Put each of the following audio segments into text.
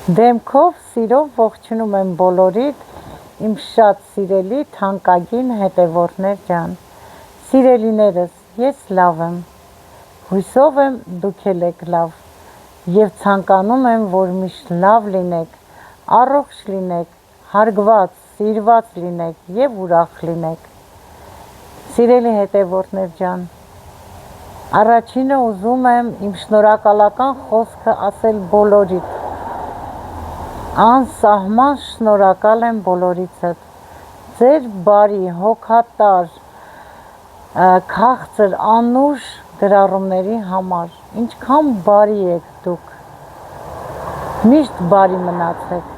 Դեմքով սիրով ողջունում եմ բոլորիդ, իմ շատ սիրելի թանկագին հետևորդներ ջան։ Սիրելիներս, ես լավ եմ, հույսով եմ դուք էլ եք լավ, և ցանկանում եմ, որ միշտ լավ լինեք, առողջ լինեք, հարգված, սիրված լինեք և ուրախ լինեք։ Սիրելի հետևորդներ ջան, առաջինը ուզում եմ իմ շնորհակալական խոսքը ասել բոլորիդ։ Անսահման շնորհակալ եմ բոլորիցդ, ձեր բարի, հոգատար, քաղցր, անուշ գրառումների համար, ինչքան բարի եք դուք, միշտ բարի մնացեք։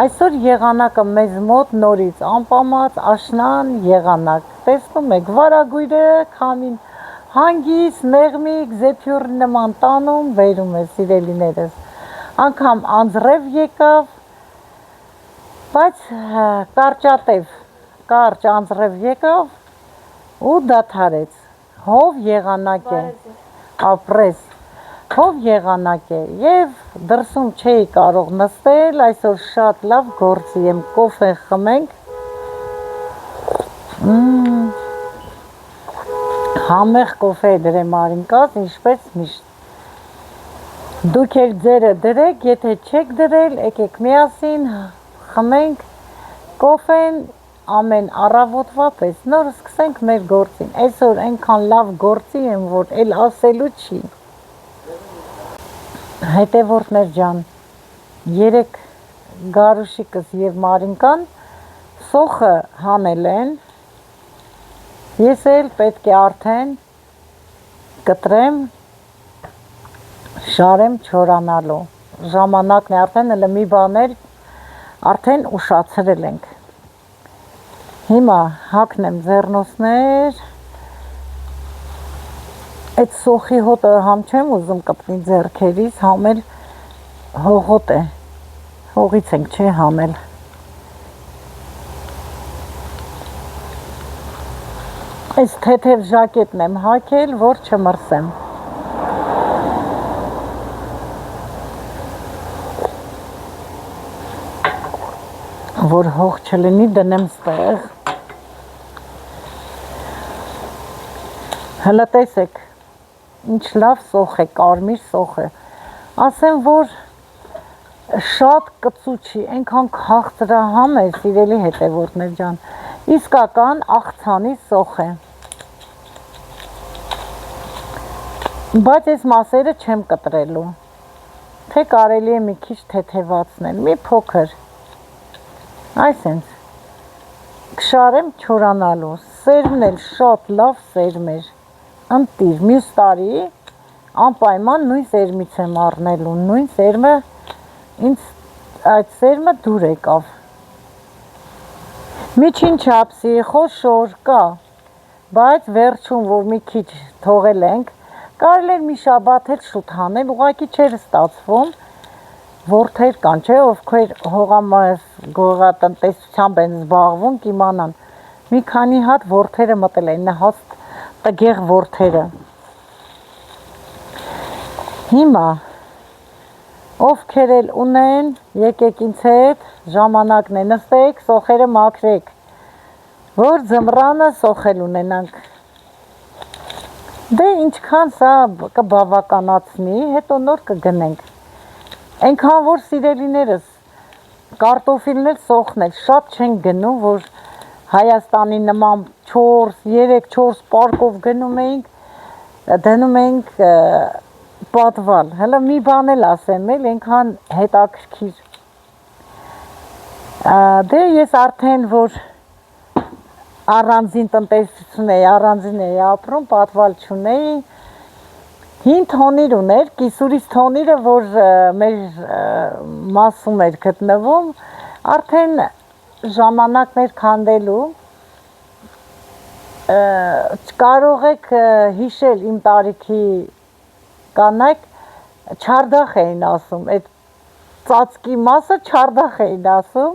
Այսօր եղանակը մեզ մոտ նորից անպամած աշնան եղանակ, տեսնում եք, վարագույրը քամին հանգիստ, նեղմիկ, զեփյուռ նման տանում բերում է սիրելիներս, անգամ անձրև եկավ, բայց կարճ անձրև եկավ ու դադարեց, հով եղանակ է, ապրես, հով եղանակ է, և դրսում չէի կարող նստել, այսօր շատ լավ գործի եմ, կոֆե խմենք, համեղ կոֆե դրեմ Արինկաս, ինչպես միշտ։ Դուք էլ ձերը դրեք, եթե չեք դրել, եկեք միասին խմենք կոֆեն ամեն առավոտվա պես, նոր սկսենք մեր գործին, այսօր այնքան լավ գործի եմ, որ էլ ասելու չի։ Հետևորդներ ջան, երեք Գարուշիկս և Մարինկան սոխը հանել են, ես էլ պետք է արդեն կտրեմ, շարեմ չորանալու, ժամանակն է արդեն հələ մի բաներ արդեն ուշացրել ենք։ Հիմա հագնեմ ձեռնոցներ, այդ սոխի հոտը համ չեմ ուզում կպնի ձեռքերից, համ էլ հողոտ է, հողից ենք չէ հանել։ Այս թեթև ժակետն եմ հագել, որ չմրսեմ։ Որ հող չլինի դնեմ ստեղ։ Հələ տեսեք, ինչ լավ սոխ է, կարմիր սոխ է, ասեմ, որ շատ կծու չի, այնքան քաղցրահամ է, սիրելի հետևորդներ ջան, իսկական աղցանի սոխ է, բայց այս մասերը չեմ կտրելու, թե կարելի է մի քիչ թեթևացնել, մի փոքր, այսենց, կշարեմ չորանալու, սերմն էլ շատ լավ սերմ էր, ընտիր, մյուս տարի անպայման նույն սերմից եմ առնելու, նույն սերմը, ինձ այդ սերմը դուր եկավ, միջին չափսի, խոշոր կա, բայց վերջում, որ մի քիչ թողել ենք, կարել էր մի շաբաթ էլ շուտ հանել, ուղղակի չէր ստացվում, որդեր կան, չէ, ովքեր գյուղատնտեսությամբ են զբաղվում, կիմանան, մի քանի հատ որդերը մտել են, նահաստ տգեղ որդերը։ Հիմա, ովքեր էլ ունեն, եկեք ինձ հետ, ժամանակն է, նստեք, սոխերը մաքրեք, որ ձմռանը սոխել ունենանք։ Դե ինչքան սա կբավականացնի, հետո նոր կգնենք։ Այնքան որ սիրելիներս, կարտոֆիլն էլ սոխն էլ շատ չեն գնում, որ Հայաստանի նման 4-3-4 պարկով գնում էինք, դնում էինք պատվալ, հələ մի բան էլ ասեմ էլ, այնքան հետաքրքիր։ Դե ես արդեն, որ առանձին տնտեսություն էի, առանձին էի ապրում, պատվալ չունեի, հին թոնիր ուներ, կիսուրից թոնիրը, որ մեր մասում էր գտնվում, արդեն ժամանակներ քանդելու, կարող եք հիշել իմ տարիքի կանայք, չարդախ էին ասում, այդ ծածկի մասը չարդախ էին ասում,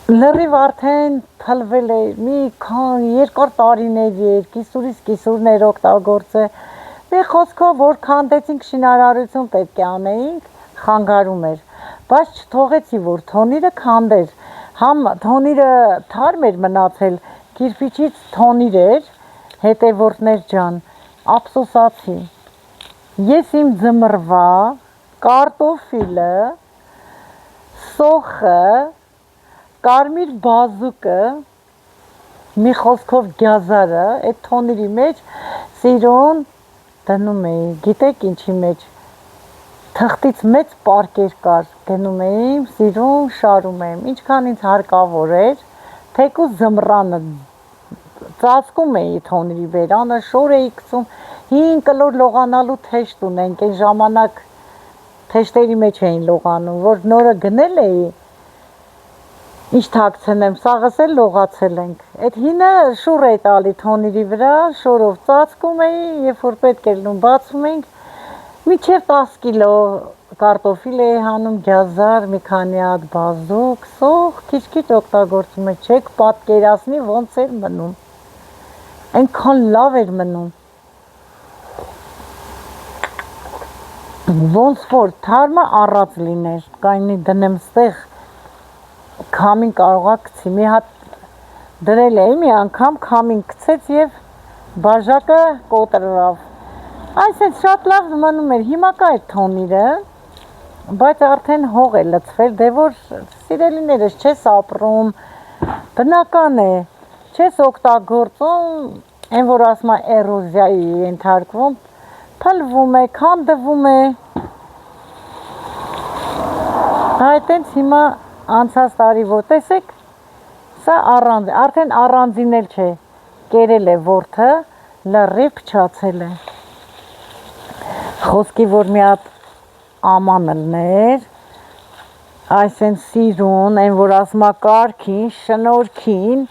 լրիվ արդեն թլվել է, մի երկար տարիների էր, կիսուրից կիսուրներ օգտագործե, դե խոսքով, որ քանդեցինք շինարարություն պետք է անեինք, խանգարում էր, բայց չթողեցի, որ թոնիրը քանդեր, համ թոնիրը թարմ էր մնացել, կիրպիչից թոնիր էր, հետևորդներ ջան, ափսոսացի, ես իմ ձմռվա, կարտոֆիլը, սոխը, կարմիր բազուկը, մի խոսքով գյազարը, այդ թոնիրի մեջ սիրուն դնում էի, գիտեք ինչի մեջ, թղթից մեծ պարկեր կար, գնում էիմ, սիրուն շարում եմ, ինչքան ինձ հարկավոր էր, թեկուզ ձմռանը ծածկում էի թոնիրի բերանը, շոր էի գցում, 5 կլոր լողանալու թեշտ ունենք, այն ժամանակ թեշտերի մեջ էին լողանում, որ նորը գնել էի, ինչ թաքցնեմ, սաղս էլ լողացել ենք, այդ հինը շուռ էի տալի թոնիրի վրա, շորով ծածկում էի, երբ որ պետք էր լում բացում էինք, մինչև 10 կիլո կարտոֆիլ էի հանում, գյազար, մի քանի հատ բազուկ, սոխ, քիչ-քիչ օգտագործում եմ, չեք պատկերացնի ոնց էր մնում, այնքան լավ էր մնում, ոնց որ թարմը առած լիներ, կայնի դնեմ ստեղ, քամին կարողա գցի, մի հատ դրել էի, մի անգամ քամին գցեց և բաժակը կոտրավ, այսենց շատ լավ մնում էր, հիմա կա այդ թոնիրը, բայց արդեն հող է լցվել, դե որ սիրելիներս չես ապրում, բնական է, չես օգտագործում, այն որ ասում է էրոզիայի ենթարկվում, փլվում է, քանդվում է, այտենց հիմա անցած տարի որ տեսեք, սա արդեն առանձին էլ չէ, կերել է որդը, լրիվ փչացել է, խոսքի որ մի հատ աման ըլներ, այսեն սիրուն, այն որ ասում է կարգին, շնորքին,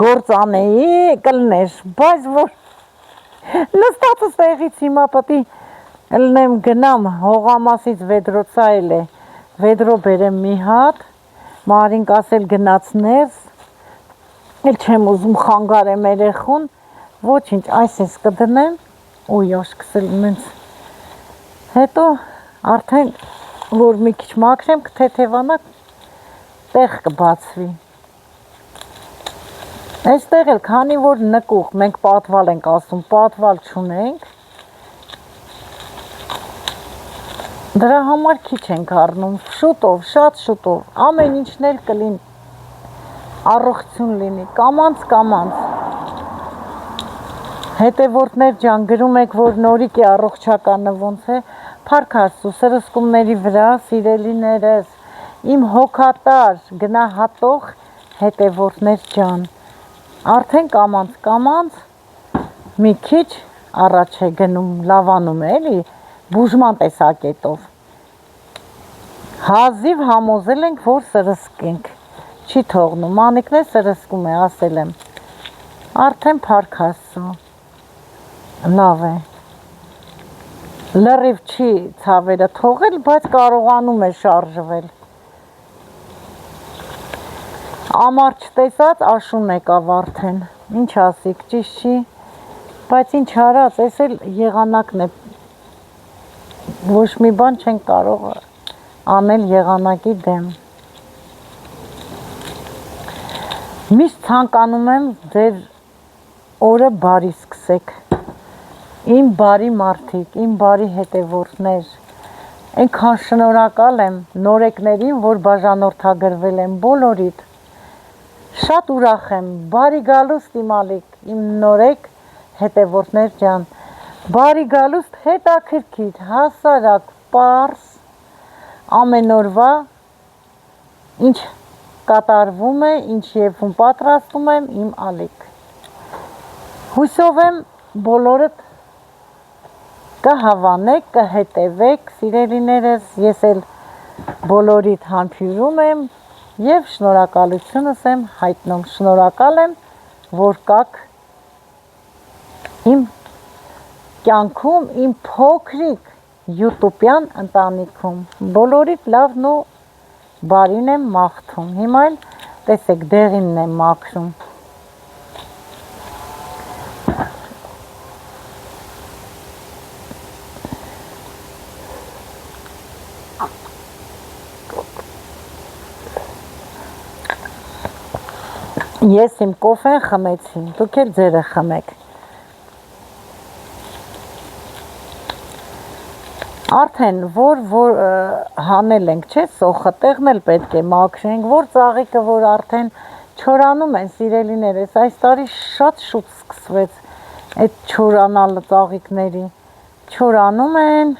գործանեի կլներ, բայց որ նստածս տեղից հիմա պտի ըլնեմ գնամ, հողամասից վեդրոցա էլ է, վեդրո բերեմ մի հատ, Մարին կասել գնաց ներս, էլ չեմ ուզում խանգարեմ երեխուն, ոչինչ, այսպես կդնեմ, ոյ աշկսել մենց, հետո արդեն որ մի քիչ մաքրեմ կթեթևանա, տեղ կբացվի, այստեղ էլ քանի որ նկուղ, մենք պատվալ ենք ասում, պատվալ չունենք, դրա համար քիչ ենք առնում, շուտով, շատ շուտով, ամեն ինչն էլ կլին, առողջություն լինի, կամանց, հետևորդներ ջան, գրում եք, որ նորիկ է առողջականը ոնց է, փառք Աստծո, սրսկումների վրա, սիրելիներս, իմ հոգատար, գնահատող հետևորդներ ջան, արդեն կամանց, մի քիչ առաջ է գնում, լավանում է էլի, բուժման տեսակետով, հազիվ համոզել ենք, որ սրսկենք, չի թողնում, մանիկն է սրսկում է, ասել եմ, արդեն փառք Աստծո, լավ է, լրիվ չի ցավերը թողել, բայց կարողանում է շարժվել, ամառ չտեսած աշուն եկավ արդեն, ինչ ասիք, ճիշտ չի, բայց ինչ արած, ես էլ եղանակն է, ոչ մի բան չենք կարող անել եղանակի դեմ, միշտ ցանկանում եմ ձեր օրը բարի սկսեք, իմ բարի մարդիկ, իմ բարի հետևորդներ, այնքան շնորհակալ եմ նորեկներին, որ բաժանորդագրվել են բոլորիդ, շատ ուրախ եմ, բարի գալուստ իմ ալիք, իմ նորեկ հետևորդներ ջան, բարի գալուստ հետաքրքիր, հասարակ, պարզ, ամեն օրվա, ինչ կատարվում է, ինչ եվում պատրաստում եմ, իմ ալիք, հույսով եմ բոլորդ կհավանեք, կհետևեք, սիրելիներս, ես էլ բոլորիդ համբուրում եմ և շնորհակալությունս եմ հայտնում, շնորհակալ եմ, որ կաք իմ կյանքում, իմ փոքրիկ յուտուբյան ընտանիքում, բոլորիդ լավն ու բարին եմ մաղթում, հիմա էլ տեսեք դեղինն եմ մաքրում, Ես իմ կոֆեն խմեցի, դուք էլ ձերը խմեք։ Արդեն որ հանել ենք, չէ, սոխը տեղն էլ պետք է մաքրենք, որ ծաղիկը, որ արդեն չորանում են, սիրելիներս, այս տարի շատ շուտ սկսվեց այդ չորանալը ծաղիկների, չորանում են,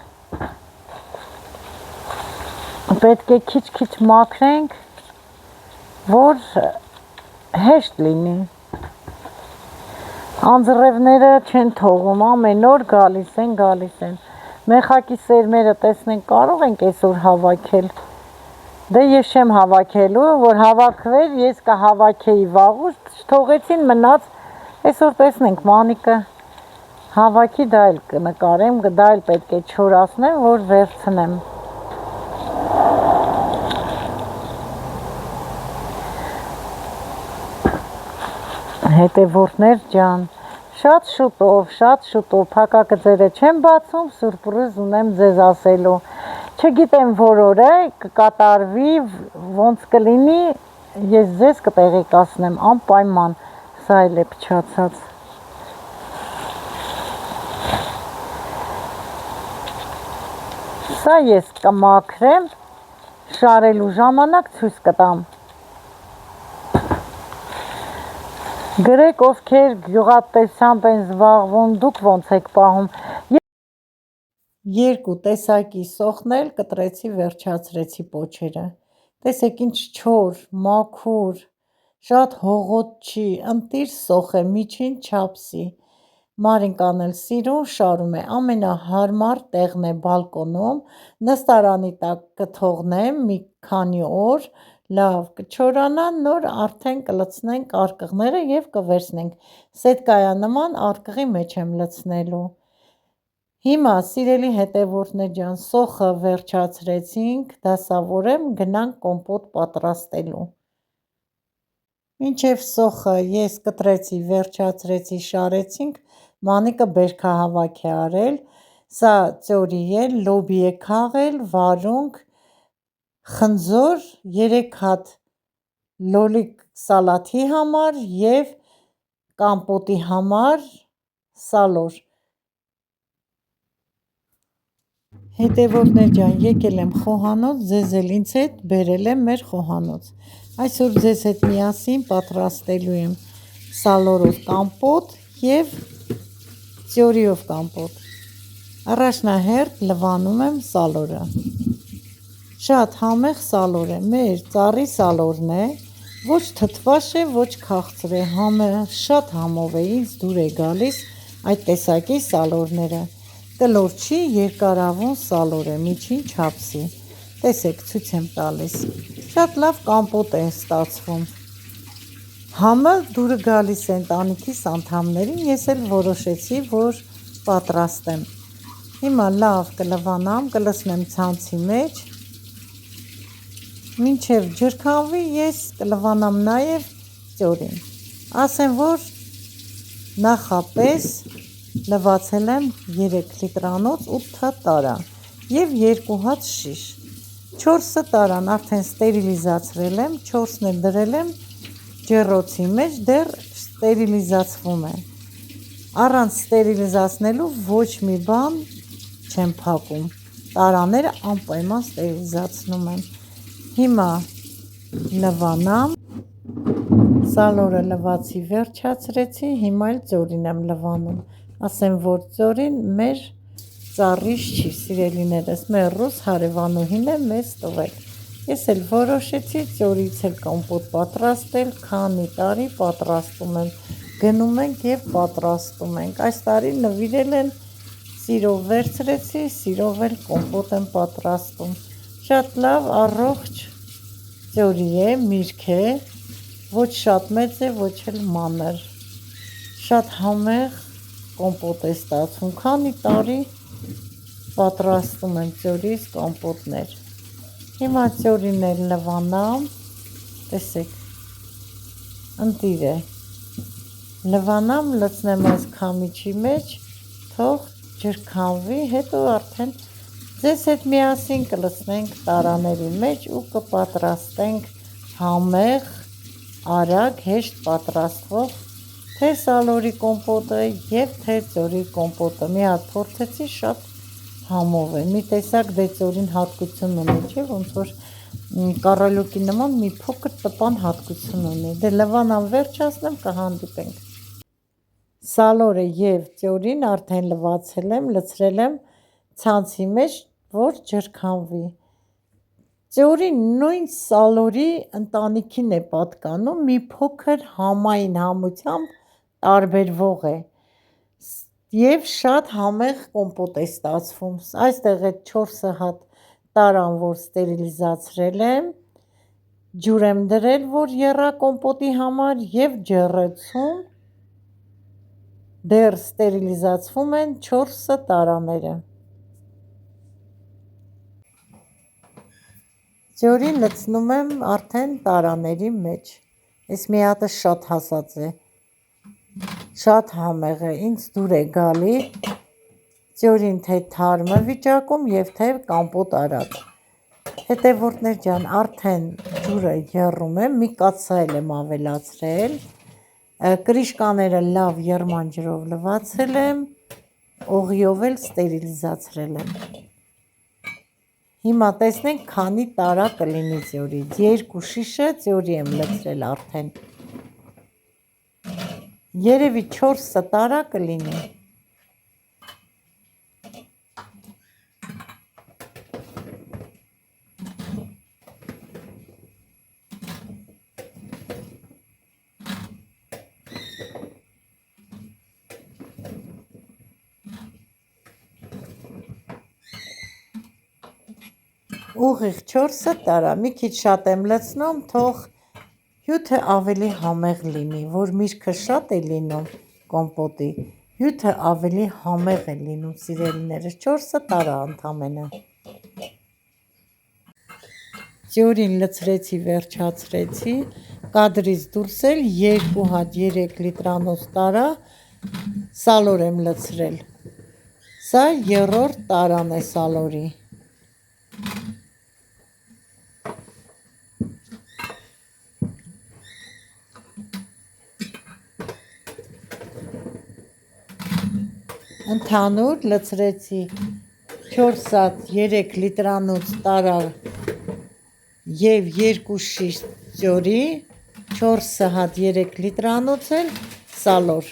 պետք է քիչ-քիչ մաքրենք, որ հեշտ լինի, անձրևները չեն թողում, ամեն օր գալիս են, մեխակի սերմերը տեսնենք կարող ենք այսօր հավաքել, դե ես չեմ հավաքելու, որ հավաքվեր, ես կհավաքեի վաղուց, թողեցին մնաց, այսօր տեսնենք մանիկը հավաքի, դա էլ կնկարեմ, դա էլ պետք է չորացնեմ, որ վերցնեմ։ Հետևորդներ ջան, շատ շուտով փակակը ձերը չեմ բացում, սուրպրիզ ունեմ ձեզ ասելու, չգիտեմ որ օր է, կկատարվի, ոնց կլինի, ես ձեզ կտեղեկացնեմ, անպայման, սա էլ է փչացած։ Սա ես կմաքրեմ, շարելու ժամանակ ցույց կտամ։ Գրեք ովքեր գյուղատնտեսությամբ են զբաղվում, դուք ոնց եք պահում։ Երկու տեսակի սոխնել կտրեցի, վերջացրեցի պոչերը։ Տեսեք ինչ չոր, մաքուր, շատ հողոտ չի, ընտիր սոխ է, միջին չափսի։ Մարինկան էլ սիրուն շարում է, ամենահարմար տեղն է բալկոնում, նստարանի տակ կթողնեմ մի քանի օր, լավ կչորանա, նոր արդեն կլցնենք արկղները և կվերցնենք, սետկայանման արկղի մեջ եմ լցնելու։ Հիմա սիրելի հետևորդներ ջան, սոխը վերջացրեցինք, դասավորեմ, գնանք կոմպոտ պատրաստելու։ Մինչև սոխը ես կտրեցի, վերջացրեցի, շարեցինք, մանիկը բերքահավաք է արել, սա ծորի է, լոբի է քաղել, վարունգ, խնձոր, 3 հատ լոլիկ սալաթի համար և կամպոտի համար սալոր։ Հետևորդներ ջան, եկել եմ խոհանոց, ձեզ էլ ինձ հետ բերել եմ մեր խոհանոց։ Այսօր ձեզ հետ միասին պատրաստելու եմ սալորով կամպոտ և ծյորիով կամպոտ։ Առաջնահերթ լվանում եմ սալորը։ Շատ համեղ սալոր է, մեր ծառի սալորն է, ոչ թթվաշ է, ոչ քաղցր է, շատ համով է, ինձ դուր է գալիս այդ տեսակի սալորները, կլոր չի, երկարավուն սալոր է, միջին չափսի, տեսեք ցույց եմ տալիս, շատ լավ կամպոտ է ստացվում, համը դուրը գալիս է ընտանիքիս անդամներին, ես էլ որոշեցի, որ պատրաստեմ, հիմա լավ կլվանամ, կլցնեմ ցանցի մեջ, մինչև ջրքանվի ես կլվանամ նաև ծյորին, ասեմ որ նախապես լվացել եմ 3 լիտրանոց 8 հատ տարա և 2 հատ շիշ, 4-ը տարան արդեն ստերիլիզացրել եմ, 4-ն էլ դրել եմ ջեռոցի մեջ, դեռ ստերիլիզացվում է, առանց ստերիլիզացնելու ոչ մի բան չեմ փակում, տարաները անպայման ստերիլիզացնում եմ, հիմա լվանամ, սալորը լվացի, վերջացրեցի, հիմա էլ ծորին եմ լվանում, ասեմ որ ծորին մեր ծառից չի, սիրելիներս, մեր ռուս հարևանուհին է մեզ տվել, ես էլ որոշեցի ծորից էլ կոմպոտ պատրաստել, քանի տարի պատրաստում եմ, գնում ենք և պատրաստում ենք, այս տարի նվիրել են, սիրով վերցրեցի, սիրով էլ կոմպոտ եմ պատրաստում, շատ լավ առողջ ծյորի է, միրգ է, ոչ շատ մեծ է, ոչ էլ մանր, շատ համեղ կոմպոտ է ստացվում, քանի տարի պատրաստում եմ ծյորից կոմպոտներ, հիմա ծյորին էլ լվանամ, տեսեք, ընտիր է, լվանամ, լցնեմ այս քամիչի մեջ, թող ջրքանվի, հետո արդեն ձեզ հետ միասին կլցնենք տարաների մեջ ու կպատրաստենք համեղ արագ հեշտ պատրաստվող թե սալորի կոմպոտը և թե ձորի կոմպոտը։ Մի հատ փորձեցի, շատ համով է, մի տեսակ դե ձորին հատկություն ունի, չէ, ոնց որ կառալյոկի նման մի փոքր տպան հատկություն ունի։ Դե լվանան վերջացնեմ, կհանդիպենք։ Սալորը և ձորին արդեն լվացել եմ, լցրել եմ ցանցի մեջ, որ ջրքանվի։ Ձորին նույն սալորի ընտանիքին է պատկանում, մի փոքր համային համությամբ տարբերվող է և շատ համեղ կոմպոտ է ստացվում։ Այստեղ այդ 4 հատ տարան, որ ստերիլիզացրել եմ, ջուր եմ դրել, որ եռա կոմպոտի համար և ջեռեցում, դեռ ստերիլիզացվում են 4 տարաները։ Ձորին լցնում եմ արդեն տարաների մեջ։ Այս մի հատը շատ հասած է, շատ համեղ է, ինձ դուր է գալի ձորին թե թարմը վիճակում և թե կամպոտ արած։ Հետևորդներ ջան, արդեն ջուրը եռում եմ, մի կաթսայել եմ ավելացրել, կրիշկաները լավ եռման ջրով լվացել եմ, օղիով էլ ստերիլիզացրել եմ։ Հիմա տեսնենք քանի տարա կլինի ձորից, 2 շիշը ձորի եմ լցրել արդեն, երևի 4 տարա կլինի։ Ուղիղ 4 տարա, մի քիչ շատ եմ լցնում, թող հյութը ավելի համեղ լինի, որ միրգը շատ է լինում կոմպոտի, հյութը ավելի համեղ է լինում, սիրելիներս, 4 տարա ընդամենը։ Ձորին լցրեցի, վերջացրեցի, կադրից դուրս էլ 2 հատ 3 լիտրանոց տարա սալոր եմ լցրել։ Սա 3-րդ տարան է սալորի։ Ընդհանուր լցրեցի 4 հատ 3 լիտրանոց տարա և 2 շիշ ձորի, 4 հատ 3 լիտրանոց էլ սալոր։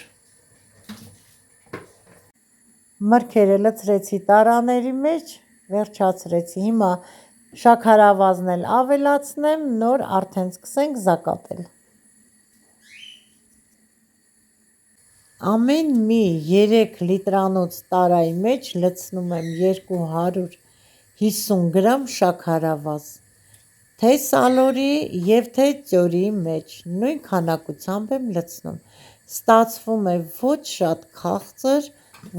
Մրգերը լցրեցի տարաների մեջ, վերջացրեցի, հիմա շաքարավազն էլ ավելացնեմ, նոր արդեն սկսենք զակատել։ Ամեն մի 3 լիտրանոց տարայի մեջ լցնում եմ 250 գրամ շաքարավազ, թե սալորի և թե ձորի մեջ, նույն քանակությամբ եմ լցնում, ստացվում է ոչ շատ քաղցր,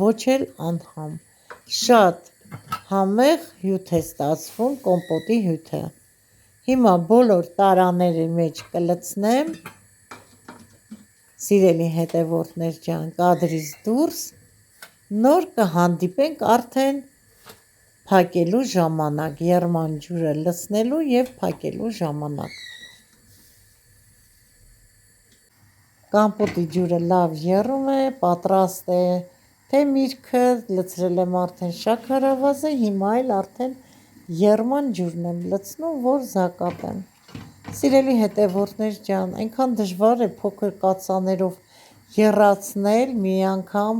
ոչ էլ անհամ, շատ համեղ հյութ է ստացվում կոմպոտի հյութը։ Հիմա բոլոր տարաների մեջ կլցնեմ, սիրելի հետևորդներ ջան, կադրից դուրս, նոր կհանդիպենք արդեն փակելու ժամանակ, եռման ջուրը լցնելու և փակելու ժամանակ։ Կամպոտի ջուրը լավ եռում է, պատրաստ է թե միրգը, լցրել եմ արդեն շաքարավազը, հիմա էլ արդեն եռման ջուրն եմ լցնում, որ զակատեմ։ Սիրելի հետևորդներ ջան, այնքան դժվար է փոքր կաթսաներով եռացնել, մի անգամ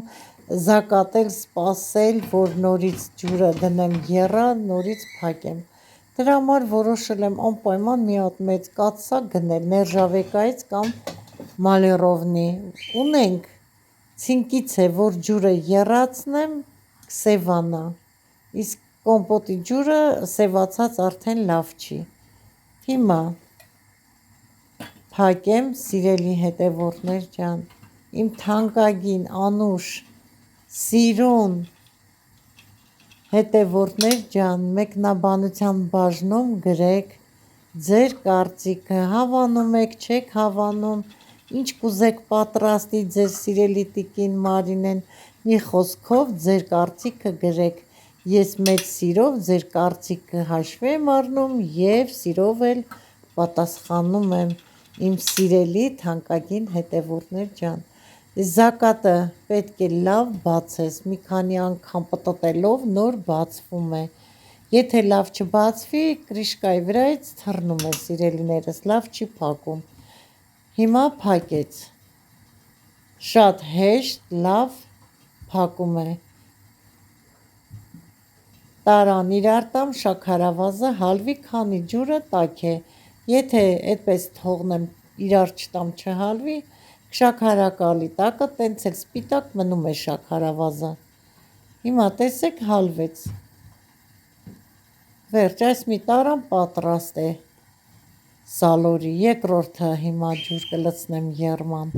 զակատել, սպասել, որ նորից ջուրը դնեմ եռա, նորից փակեմ։ Դրա համար որոշել եմ անպայման մի հատ մեծ կաթսա գնել Ներժավեկայից կամ Մալերովնի։ Ունենք, ցինկից է, որ ջուրը եռացնեմ, կսևանա, իսկ կոմպոտի ջուրը սևացած արդեն լավ չի։ Հիմա փակեմ, սիրելի հետևորդներ ջան, իմ թանկագին, անուշ, սիրուն հետևորդներ ջան, մեկնաբանության բաժնում գրեք ձեր կարծիքը, հավանում եք, չեք հավանում, ինչ կուզեք պատրաստի ձեր սիրելի տիկին Մարինեն, մի խոսքով ձեր կարծիքը գրեք, ես մեծ սիրով ձեր կարծիքը հաշվի եմ առնում և սիրով էլ պատասխանում եմ, իմ սիրելի թանկագին հետևորդներ ջան, զակատը պետք է լավ բացես, մի քանի անգամ պտտելով նոր բացվում է, եթե լավ չբացվի, կրիշկայի վրայից թռնում է, սիրելիներս, լավ չի փակում, հիմա փակեց, շատ հեշտ, լավ փակում է, տարան իրար տամ շաքարավազը հալվի, քանի ջուրը տաք է, եթե այդպես թողնեմ իրար չտամ չհալվի, շաքարակալի տակը տենց էլ սպիտակ մնում է շաքարավազը, հիմա տեսեք հալվեց, վերջ այս մի տարան պատրաստ է սալորի, երկրորդը հիմա ջուր կլցնեմ եռման,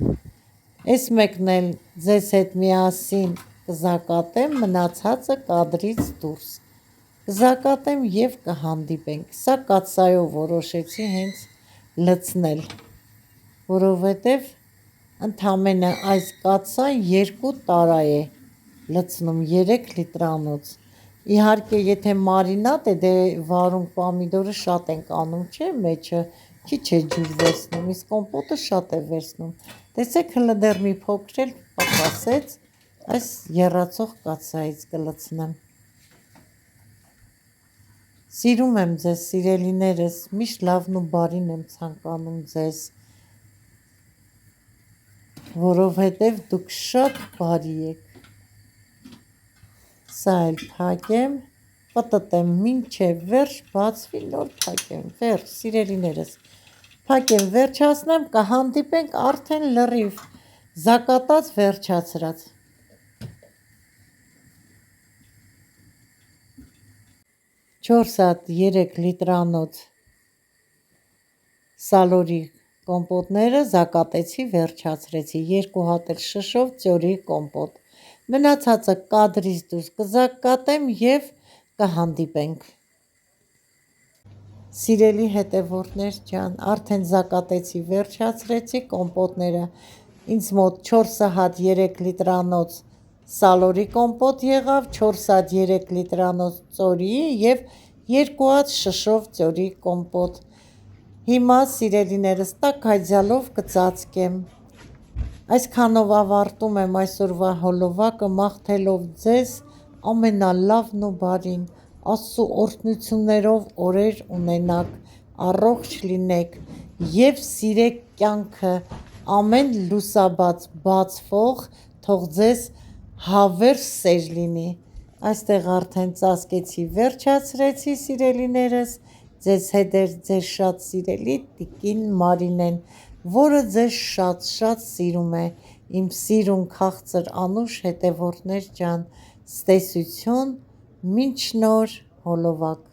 այս մեկն էլ ձեզ հետ միասին կզակատեմ, մնացածը կադրից դուրս, կզակատեմ և կհանդիպենք, սա կաթսայով որոշեցի հենց լցնել, որովհետև ընդամենը այս կաթսան 2 տարա է լցնում 3 լիտրանոց, իհարկե եթե մարինատ է, դե վարունգ պամիդորը շատ ենք անում, չէ, մեջը քիչ է ջուր վերցնում, իսկ կոմպոտը շատ է վերցնում, տեսեք հլը դեռ մի փոքր էլ պակասեց, այս եռացող կաթսայից կլցնեմ, սիրում եմ ձեզ սիրելիներս, միշտ լավն ու բարին եմ ցանկանում ձեզ, որովհետև դուք շատ բարի եք, սա էլ փակեմ, պտտեմ մինչև վերջ բացվի, նոր փակեմ, վերջ սիրելիներս, փակեմ վերջացնեմ, կհանդիպենք արդեն լրիվ զակատած վերջացրած, 4 հատ 3 լիտրանոց սալորի կոմպոտները զակատեցի, վերջացրեցի, 2 հատ էլ շշով ծյորի կոմպոտ, մնացածը կադրից դուրս կզակատեմ և կհանդիպենք, սիրելի հետևորդներ ջան, արդեն զակատեցի, վերջացրեցի կոմպոտները, ինձ մոտ 4 հատ 3 լիտրանոց սալորի կոմպոտ եղավ, 4 հատ 3 լիտրանոց ծորի և 2 հատ շշով ծյորի կոմպոտ, հիմա սիրելիներս տաքայձյալով կծածկեմ, այսքանով ավարտում եմ այսօրվա հոլովակը, մաղթելով ձեզ ամենալավն ու բարին, Աստծու օրհնություններով օրեր ունենաք, առողջ լինեք և սիրեք կյանքը, ամեն լուսաբաց բացվող թող ձեզ հավերժ սեր լինի, այստեղ արդեն ծածկեցի, վերջացրեցի սիրելիներս, ձեզ հետ էր ձեր շատ սիրելի տիկին Մարինեն, որը ձեզ շատ սիրում է, իմ սիրուն քաղցր անուշ հետևորդներ ջան, ցտեսություն, մինչ նոր հոլովակ։